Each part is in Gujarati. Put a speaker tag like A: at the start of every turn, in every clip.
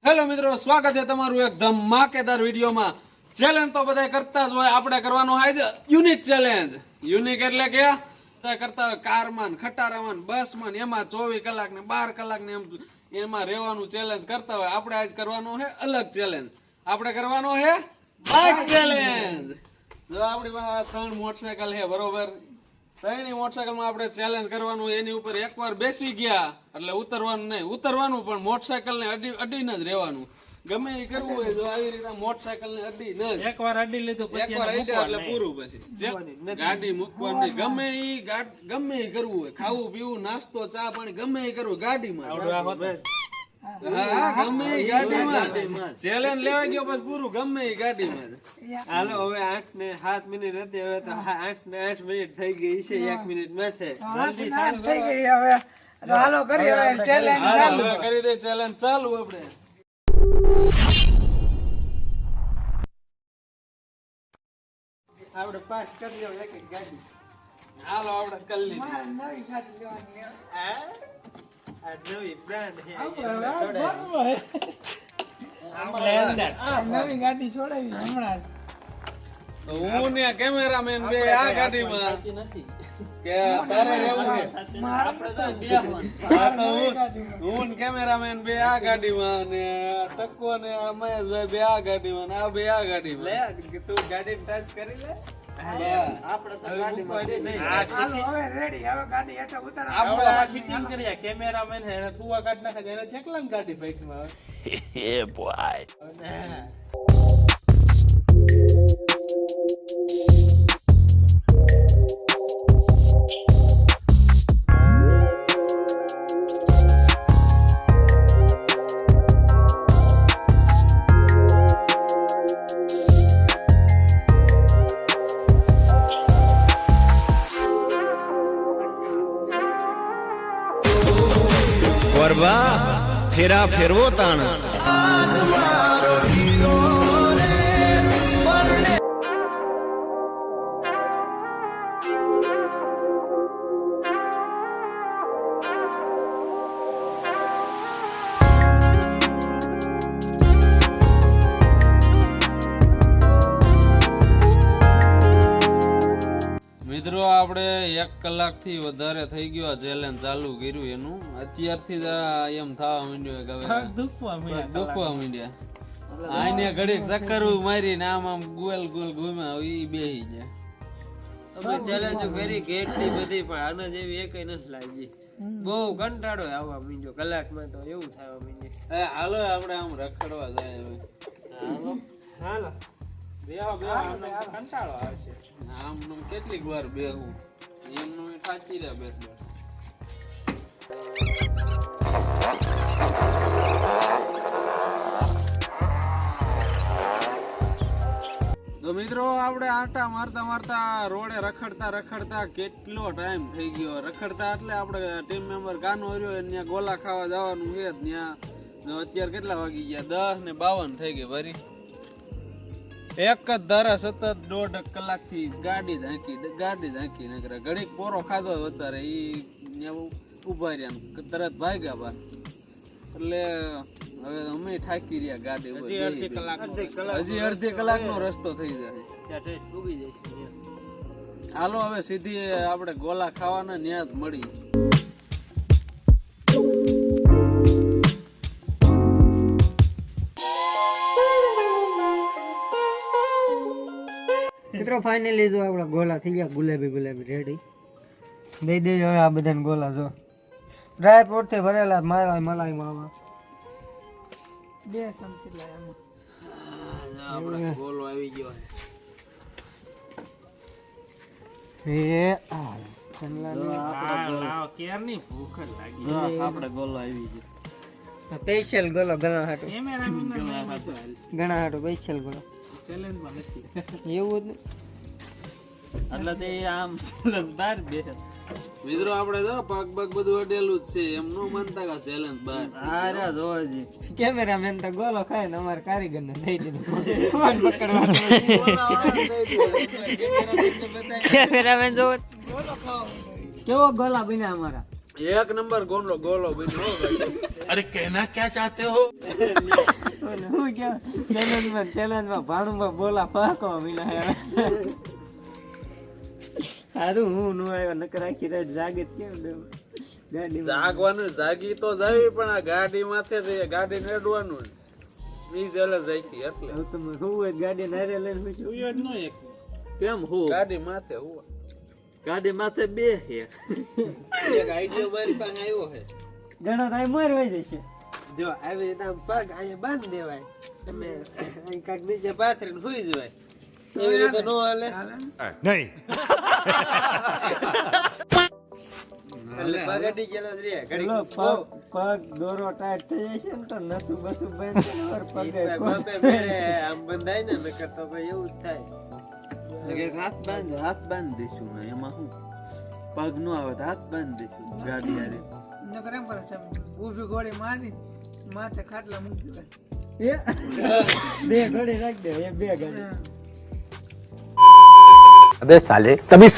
A: હેલો મિત્રો, સ્વાગત છે તમારું એક ધમાકેદાર વિડીયોમાં। ચેલેન્જ તો બધા કરતા જ હોય, આપણે કરવાનો હોય છે યુનિક ચેલેન્જ। યુનિક એટલે કે બધા કરતા હોય કારમાં, ખટારામાં, બસમાં, એમાં 24 કલાક ને 12 કલાક ને એમાં રહેવાનું ચેલેન્જ કરતા હોય। આપણે આજ કરવાનો છે અલગ ચેલેન્જ। આપણે કરવાનો છે બાઇક ચેલેન્જ। જો આપણી પાસે 3 મોટરસાઇકલ છે, બરોબર। ત્રણેય મોટરસાઇકલમાં આપણે ચેલેન્જ કરવાનું। એની ઉપર એકવાર બેસી ગયા એટલે ઉતરવાનું નહીં, ઉતરવાનું પણ મોટરસાઇકલને અડીને જ રહેવાનું। ગમે એ કરવું હોય તો આવી રીતે મોટરસાઇકલને અડીને જ,
B: એકવાર અડી લીધું પછી
A: એકવાર અડ્યા એટલે પૂરું। પછી ગાડી મૂકવાની, ગમે એ કરવું હોય, ખાવું પીવું, નાસ્તો, ચા પાણી ગમે એ કરવું ગાડીમાં। હા, ગમે એ ગાડીમાં ચેલેન્જ લેવા ગયો પછી પૂરું, ગમે એ ગાડીમાં।
C: હાલો હવે 8 ને 7 મિનિટ હતી, હવે તો 8 ને 8 મિનિટ થઈ ગઈ છે, 1 મિનિટ માથે
B: જલ્દી ચાલુ થઈ ગઈ હવે હાલો કરી હવે ચેલેન્જ ચાલુ
A: હવે કરી દે ચેલેન્જ ચાલુ। આપણે
C: આપણે પાસ કરી લો એક એક ગાડી।
A: હાલો આપણે કરી લીધી।
B: નવી ગાડી લેવાની
C: આ નવી બ્રાન્ડ છે,
B: નવી ગાડી છોડાવી હમણાં
A: તો હું ને કેમેરામેન બે આ ગાડીમાં કે તારે રહેવું છે? હા, તો હું ને કેમેરામેન બે આ ગાડીમાં અને ટક્કો ને આ મહેશભાઈ બે આ ગાડીમાં ને આ બે આ ગાડીમાં।
C: લે તું ગાડી ટચ કરી લે। આપણે તો ગાડીમાં નહીં,
B: હાલો હવે રેડી હવે ગાડી હેઠળ ઉતાર
A: આપણે
B: આ સીટિંગ કરી કેમેરામેન હે ને તું આ કાઢ નાખે એને ચેકલામ ગાડી બાઇકમાં આવે
D: વરવા ફેરા ફેરવો તાણ
A: મિત્રો આપણે 1 કલાકથી વધારે થઈ ગયો આ ચેલેન્જ ચાલુ કર્યું એનું। અત્યારથી જ એમ થવા માંડ્યો કે હવે દુખવા માંડ્યા। આને ઘડીક ચક્કર મારીને આમ ગોલ ગોલ ઘૂમ્યા ઈ બેહી જાય।
C: અમે ચેલેન્જ કરી કેટલી બધી, પણ આના જેવી એકય નથી લાગી। બહુ કંટાળો આવવા માંડ્યો, કલાકમાં તો એવું થવા માંડ્યું।
A: એ હાલો આપણે આમ રખડવા જાય હવે।
C: હાલો
B: કંટાળો આવશે
A: આમ કેટલીક વાર બેહું એમનું થાકી રહ્યા બેસ બેસ। તો મિત્રો આપણે આટા મારતા મારતા રોડે રખડતા કેટલો ટાઈમ થઈ ગયો। રખડતા એટલે આપણે ટીમ મેમ્બર કાનો રહ્યો ત્યાં ગોલા ખાવા જવાનું છે ત્યાં। અત્યારે કેટલા વાગી ગયા? 10 ને 52 થઈ ગઈ ભરી। એક જ ધારા સતત 1.5 કલાકથી ગાડી ઝાંકી નકરા। ઘડીક પોરો ખાધો વચારે ઈ ઉભા રહ્યા તરત ભાગ્યા બહાર। એટલે હવે અમે થાકી રહ્યા ગાડી ઉપર। હજી અડધી કલાકનો રસ્તો થઈ જાય। હાલો હવે સીધી આપણે ગોલા ખાવાના ન્યા જ મળી।
C: મિત્રો ફાઇનલી જો આપણા ગોલા થઈ ગયા, ગુલાબી રેડી। દઈ દેજો હવે આ બધાને ગોલા। જો ડ્રાય ફ્રૂટ થી ભરેલા, મલાઈ માવા
B: બે ચમચી લાય આમાં
A: આપણે ગોલો આવી ગયો
C: એ આ
B: કેરની ભૂખ લાગી
A: આપણે ગોલો આવી ગયો।
C: સ્પેશિયલ ગોલો ગણા હાટો,
B: કેમેરામેન
C: ગણા હાટો સ્પેશિયલ ગોલો।
B: ચેલેન્જ માં નથી
C: એવું જ
B: એટલે તે આમ ચેલેન્જ બહાર બેસે
A: મિત્રો આપણે જો પગ બધું અડેલું જ છે, એમ નો માનતા કે ચેલેન્જ બહાર।
C: આરે જોજી કેમેરામેન તો ગોલો ખાય ને અમાર કારીગર ને દઈ દીધું ફોન પકડવા। કેમેરામેન જો કેવો ગોલા બન્યા અમારા।
A: 1 નંબર ગોલો બન્યો।
D: અરે कहना क्या चाहते हो?
C: હું કેમ ચેલેન્જમાં ભાણુમાં બોલા ફાંકવા મિલા હારું હું નો આવ્યો નકર આખી રાત જાગે જ કેમ દેવું ગાડીમાં
A: જાગવાનું જાગી તો જાવી પણ આ ગાડી માથે ગાડી નેડવાનું ઈ જેલે જાઈતી એટલે
C: હવે તમે હું ગાડી નારે લઈને
B: તું
C: પૂછ્યું
B: યો જ નો એક
C: કેમ હું
A: ગાડી માથે હું
C: ગાડી માથે બે છે
B: એક આઈડિયા મારી પાસે આવ્યો છે
C: ઘણા થાય મારવાઈ જશે જો આવી રીતે આમ પગ અહીંયા બાંધી દેવાય તમે અહીં કાંઈક નીચે પાથરીને સુઈ જવાય એવી રીતે નો હાલે
D: નહીં
C: એટલે પગ અડી ગયેલો જ રે ઘડીક પગ દોરો ટાઈટ થઈ જશે ને તો નસું બસું બંધ પગે મેળે આમ બંધાય ને નકર તો ભાઈ એવું જ થાય હાથ બાંધી દઈશું ને એમાં શું પગ નો આવે તો હાથ બાંધી દઈશું ગાડી હારે
E: નકર એમ કરે છે ઊભી ગોળી મારી માથે ખાટલા મૂકી દે
C: બે ઘડી રાખી દે એ બે ઘડી
D: अबे साले तभी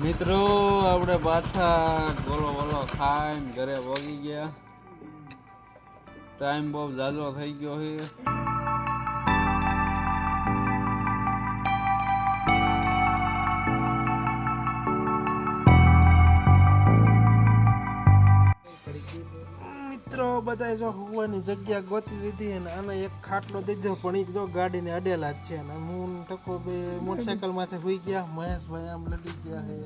A: મિત્રો આપણે પાછા ગોલો ખાઈને ઘરે પહોંચી ગયા ટાઈમ બહુ ઝાઝો થઈ ગયો છે
E: મિત્રો બધા જો હોવાની જગ્યા ગોતી લીધી અને આને એક ખાટલો દઈ દીધો પણ એ જો ગાડીને અડેલા જ છે અને હું ટકો બે મોટરસાયકલ માથે હોઈ ગયા મહેશભાઈ આમ લડી ગયા છે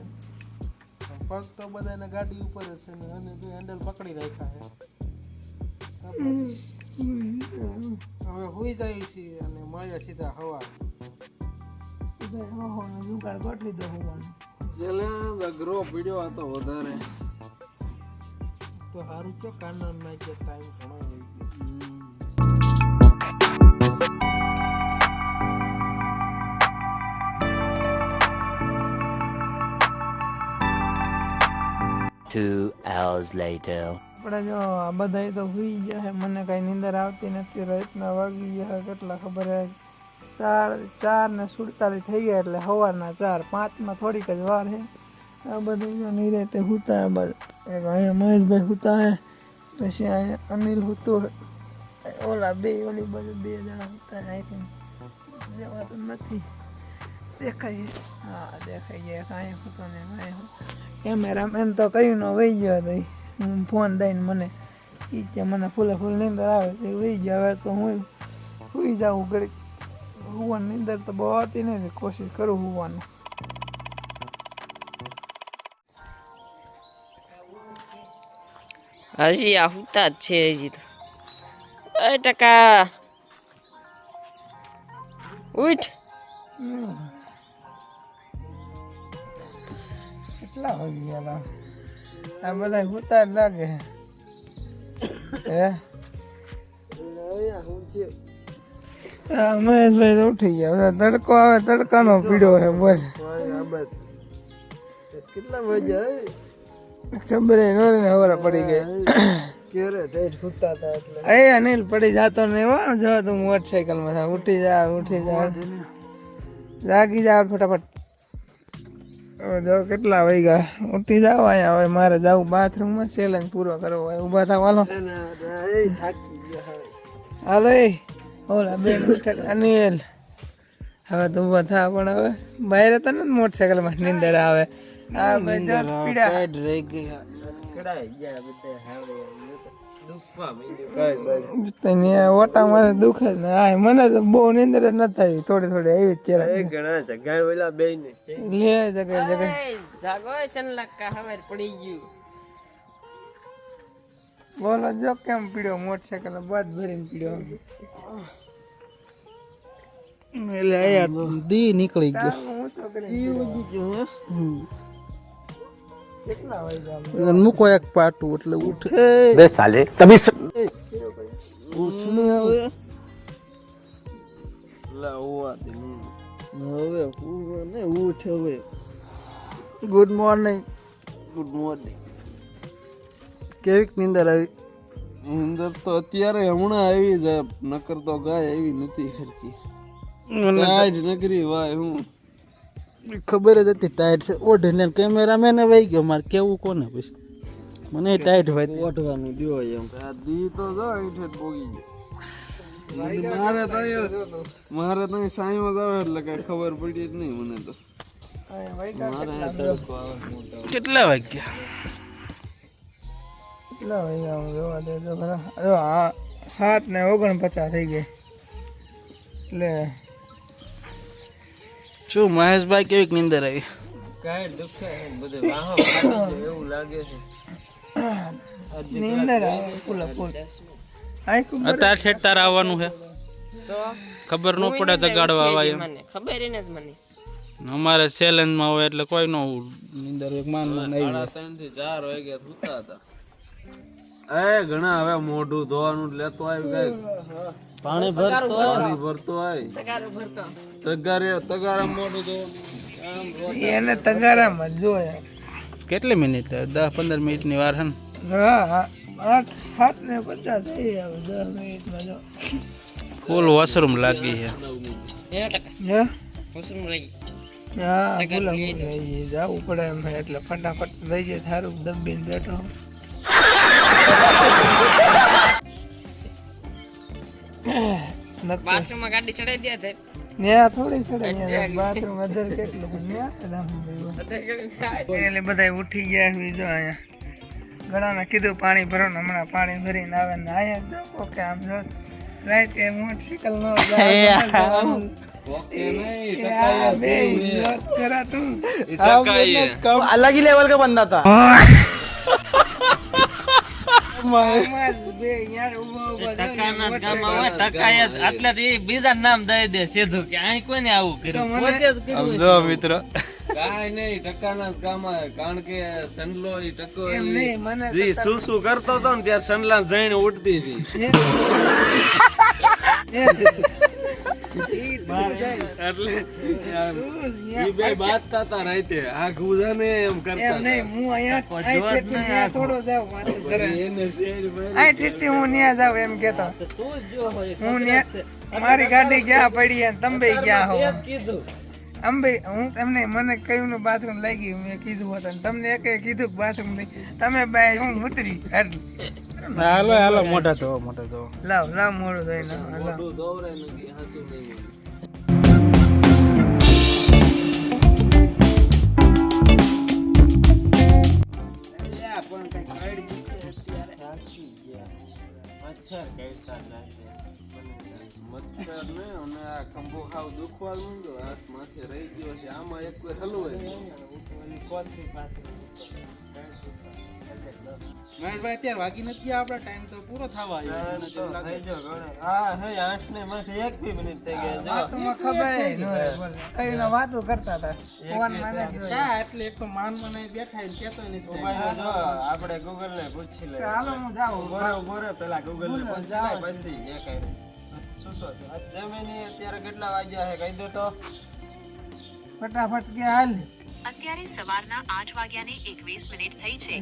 E: પગ તો બધાને ગાડી ઉપર જ છે ને અને જો હેન્ડલ પકડી રાખ્યા છે હવે હોઈ જાય છે અને મળ્યા સીધા હવા જુગાડ ગોઠવી દો હોવાનું
A: ચેલેન્જ અઘરો પીડ્યો હતો વધારે
E: તો સારું છો કાનૂન ના કે ટાઈમ ઘણો થઈ ગયો આપણે જો આ બધા તો સુઈ ગયા છે મને કઈ નીંદર આવતી નથી રાતના વાગી ગયા કેટલા ખબર હે 4:47 થઈ ગયા એટલે સવારના 4:05 થોડીક જ વાર છે આ બધા જો નિરાતે હુતા બસ એક અહીંયા મહેશભાઈ હુતા હે પછી અહીંયા અનિલ હુતો ઓલા ઓલી બાજુ 2 જણા હુતા આઈ જવાતું નથી દેખાય હા દેખાઈ ગયા કાંઈ હુતો ને કાંઈ કેમેરામેન તો કયું ન વહી ગયો હતો હું ફોન દઈને મને એ કે મને ફૂલે ફૂલ નીંદર આવે તો વહી ગયા હવે તો હું સુઈ જાઉં ઘડીક હુવાની નીંદર તો બહુ આવતી નથી કોશિશ કરું હુવાનું
F: હજી આ હુતા જ છે હજી તો એ ટકા ઉઠ
E: કેટલા વાગી ગયા આ બધા હુતા જ લાગે હે મહેશભાઈ તો ઉઠી ગયા તડકો આવે તડકાનો પીડો હે બોલ કેટલા વાગ્યા ખબર ન હવારા પડી ગઈ એ અનિલ પડી જાતો ને એવા જો તું મોટરસાયકલ માં ઉઠી જા જાગી જા ફટાફટ જો કેટલા વાગ્યા ઉઠી જાવ અહીંયા હવે મારે જવું બાથરૂમમાં ચેલેન્જ પૂરો કરવો હોય ઊભા થાવ હાલો હાલો ઓલા બેન અનિલ હવે તો ઊભા થા પણ હવે બહાર હતા ને મોટરસાયકલમાં નીંદર આવે આ બધા પીડા રહી ગયા ઓટામાં દુખે ને હા મને તો બહુ નીંદર જ નથી આવી થોડી થોડી આવી જ લે જગર
F: જાગો સનલક્કા હવે પડી ગયું
E: બોલો જો કેમ પીડ્યો મોટરસાયકલ બાદ ભરીને પીડ્યો એટલે યાર દી નીકળી ગયો કેટલા વાગ્યા મૂકો એક પાટું એટલે ઉઠે
D: बे साले तभी
E: ઉઠને હવે હવે ઉઠ હવે ગુડ મોર્નિંગ કેવીક નીંદર આવી
A: અંદર તો અત્યારે હમણાં આવી જાય નકર તો ગાય એવી નથી હરકી ટાઈટ નકરી ભાઈ હું
G: ખબર જ હતી ટાઈટ છે ઓઢીને કેમેરામેન વહી ગયો મારે કેવું કોને પછી મને ટાઈટ હોય
A: ઓઢવાનું દ્યો એમ આ દી તો જો ઈઠે પોગી ગયો મારે તો સાઈમાં જાવ એટલે કઈ ખબર પડી જ નહીં મને તો
G: કેટલા વાગ્યા
E: કેટલા વાગ્યા હું જોવા દેજો ખરા જો આ 7:49 થઈ ગઈ એટલે
G: શું મહેશભાઈ કેવી નીંદર આવી
C: કાંઈ દુખે બધે વાહો કાઢી દે એવું લાગે છે.
E: નીંદર આવે ફૂલ
G: અત્યારે ઠેઠ તારે આવવાનું છે ખબર ન પડે જગાડવા આવા એમ
F: મને ખબર ય નથી મને.
G: અમારે ચેલેન્જમાં હોય એટલે કોઈ નો નીંદર એક માનમાં નહીં
A: 3:30 થી 4 વાગ્યા સુતા હતા. એ ઘણા હવે મોઢું ધોવાનું લેતો આવી ગઈ
G: પાણી
A: પાણી ભરતો આવી તગારે મોઢું ધોવાનું
E: એને તગારામાં જ જોયા
G: કેટલી મિનિટ 10-15 મિનિટની વાર છે ને
E: હા 7:50 થઈ આવે 10 મિનિટમાં જો
G: ફૂલ વોશરૂમ લાગી છે
F: 90%
E: હા
F: વોશરૂમ રહી.
E: હા ભૂલા જવું પડે એમ છે એટલે ફટાફટ થઈ જાય સારું દબીને બેઠો
F: બાથરૂમમાં ગાડી ચડાઈ દે છે.
E: ન્યા થોડી ચડે બાથરૂમ અધર કેટલું એટલે બધા ઉઠી ગયા છે જો અહીંયા ઘણાને કીધું પાણી ભરો ને હમણાં પાણી ભરીને આવે ને અહીંયા જો ઓકે આમ જો રાઈટ એ મોટરસાઇકલ નો કરા તું
G: अलग ही लेवल का बंदा था
B: બીજા નામ દઈ દે સીધું કે અહીં કોઈને આવું કર્યું.
G: જો મિત્રો
A: કાંઈ નહીં ટકાના જ કામ આવે કારણ કે સંડલો ઈ ટકો
E: એમ નહીં મને
A: જી શું કરતો હતો ને ત્યારે સંડલા જઈને ઉડતી હતી એટલે ઈ બે બાતતા હતા રાતે આ ગુજાને એમ કરતા
E: એમ નહીં હું અહીંયા થોડો જાઉં વાતો કરે
A: એને શેર ભાઈ
E: અહીં ઠીકથી હું ન્યા જાઉં એમ કેતો હું ન્યા મારી ગાડી ક્યાં પડી અને તમે ગયા હો અંબે હું તમને મને કયું નું બાથરૂમ લઈ ગયું મેં કીધું હતું તમને એકે કીધું બાથરૂમ લઈ તમે બાય હું ઉતરી
G: હાલો મોટા તો
E: લાવ મોડું થઈને લાવ
A: મોઢું દોરે ને કે હાચું નહીં મચ્છર ને અને આ ખંભો ખાવ દુખવા માંડ્યો હાથ માથે રહી ગયો છે આમાં એક કોઈ હલવાય
G: મહેશભાઈ અત્યારે વાગી નથી ગયા આપડે ટાઈમ તો પૂરો થવા
E: વાતોમાં ખબર ન હોય બોલે કઈ વાતો કરતા હતા ફોન મને
G: એટલે એક તો માન મને બેઠા ને કેતો નથી
C: આપણે ગૂગલ ને પૂછી લે
E: હાલો હું જાઉં
C: બોરે પેલા ગૂગલ ને પૂછી લે પછી એ કઈ શું તો જમીની અત્યારે કેટલા વાગ્યા છે કહી દે તો
E: ફટાફટ કે હાલ
H: અત્યારે સવારના 8:21 થઈ છે.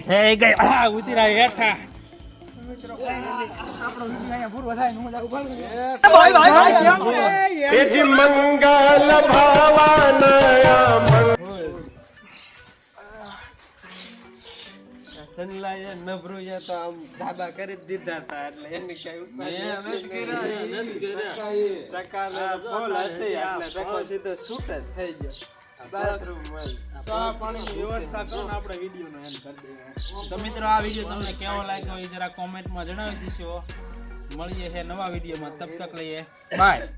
G: થઈ ગઈ ઉતરા હેઠા
E: મિત્રો આપણો અહીંયા પૂરો થાય ને હું જાઉં ભાઈ
C: સનલાય નબરું છે તો આમ ધાબા કરી જ દીધા હતા એટલે એને કઈ ટકા ફોલ હતી એટલે ટકો સીધો શૂટ જ થઈ ગયો બાથરૂમ માં
B: પાણીની વ્યવસ્થા કરો ને આપણે વિડીયો નો એન્ડ કરી દઈએ. તો મિત્રો આ વિડીયો તમને કેવો લાગ્યો એ જરા કોમેન્ટમાં જણાવી દીશો. મળીએ છે નવા વિડીયોમાં, તબ તક લઈએ બાય.